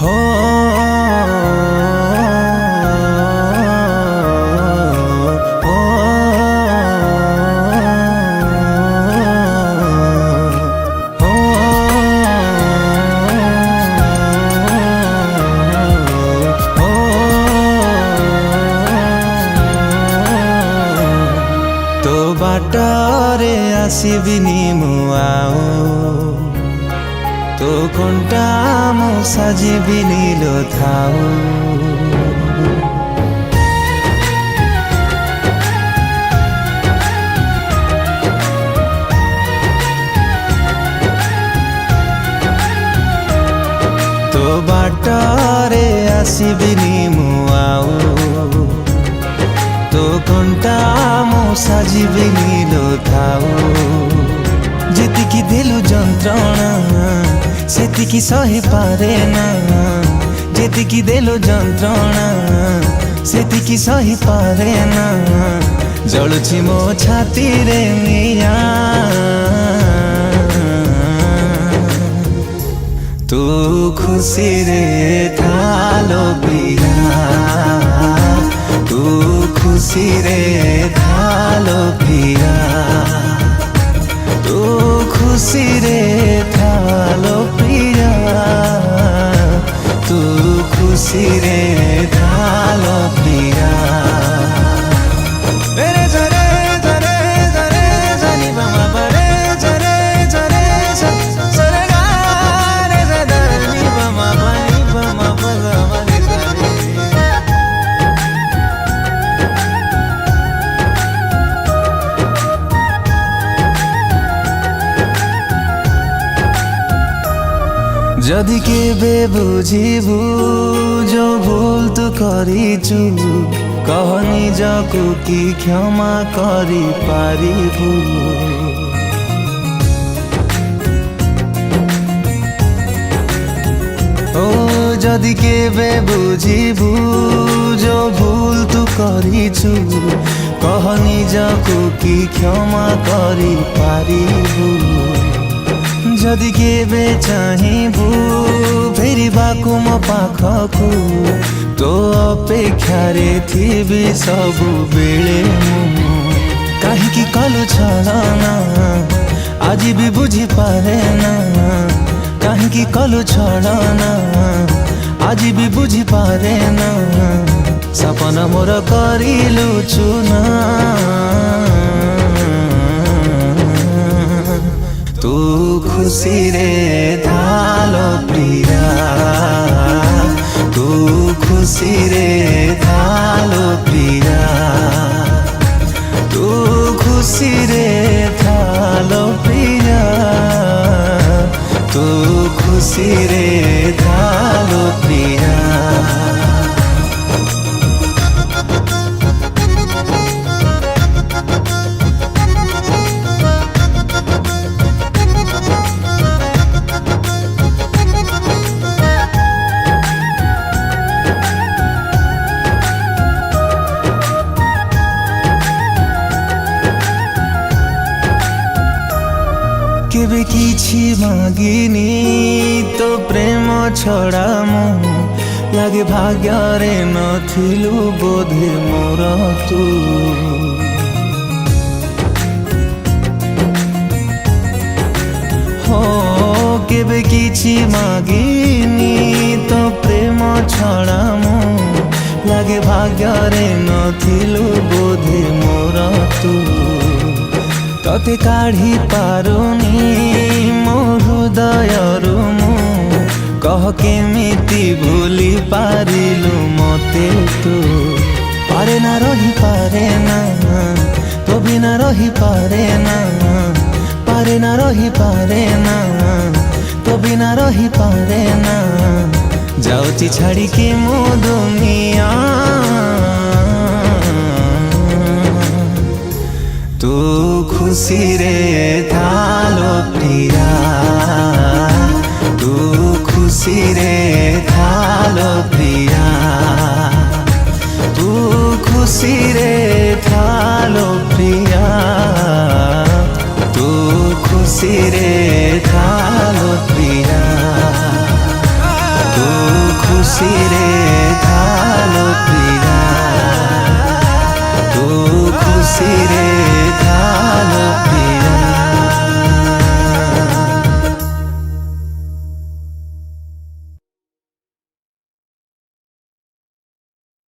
हो तो बाटरे आसबिनी मु आऊ तो कंटा मु साजिबिनी लो थाऊ तो बाटरे आसबिनी मु आऊ तो कंटा मु साजिबिनी लो थाऊ जेतिकी देलु जंत्रणा सेतिकी सही पारे ना जेतिकी देलु जंत्रणा सेतिकी सही पारे ना जलुछि मो छाती रे मिया तू खुशी रे थालो पिया तू खुशी रे थालो पिया तू खुशी रे थालो पिया तू खुशी रे थालो पिया रे जरे जरे जरे जनी बामा बरे जरे जरे जरे गा रे जनी बामा बाई बामा बगा वाले जदि केबे बुझिबु जो भूल तू करिछु कह निजकु कि क्षमा करि पारिबु ओ जदि केबे बुझिबु जो भूल तू करिछु कह निजकु कि क्षमा करि पारिबु जदि केबे चाहिबु फेरि बाकु म पाखकु तो अपेक्षारे थिबि सबु बेले मु काहीकि कलु छलना आज भी बुझी पारे ना काहीकि कलु छलना आज भी बुझी पारे ना सपना मोर करिलु चुना तू खुशी रे थालो प्रिया तू खुशी रे थालो प्रिया तू खुशी रे थालो प्रिया तू खुशी रे थालो प्रिया केबे किछि मागिनी तो प्रेम छड़ा मु लागे भाग्य रे नथिलु बोधे मोर तू हो केबे किछि मागिनी तो प्रेम छड़ा मु लागे भाग्य रे नथिलु बोधे मोर तू तते काढ़ी पारुनी मो हृदयरु मु कह केमिति भूली पारिलु मते तू पारे ना रही पारे ना तो बिना रही पारे ना पारे ना रही पारे ना तो बिना रही पारे ना जाउची छाड़ी के मो दुनिया तू खुशी रे थालो प्रिया तू खुशी रे थालो प्रिया तू खुशी रे थालो प्रिया तू खुशी रे थालो प्रिया तू खुशी रे।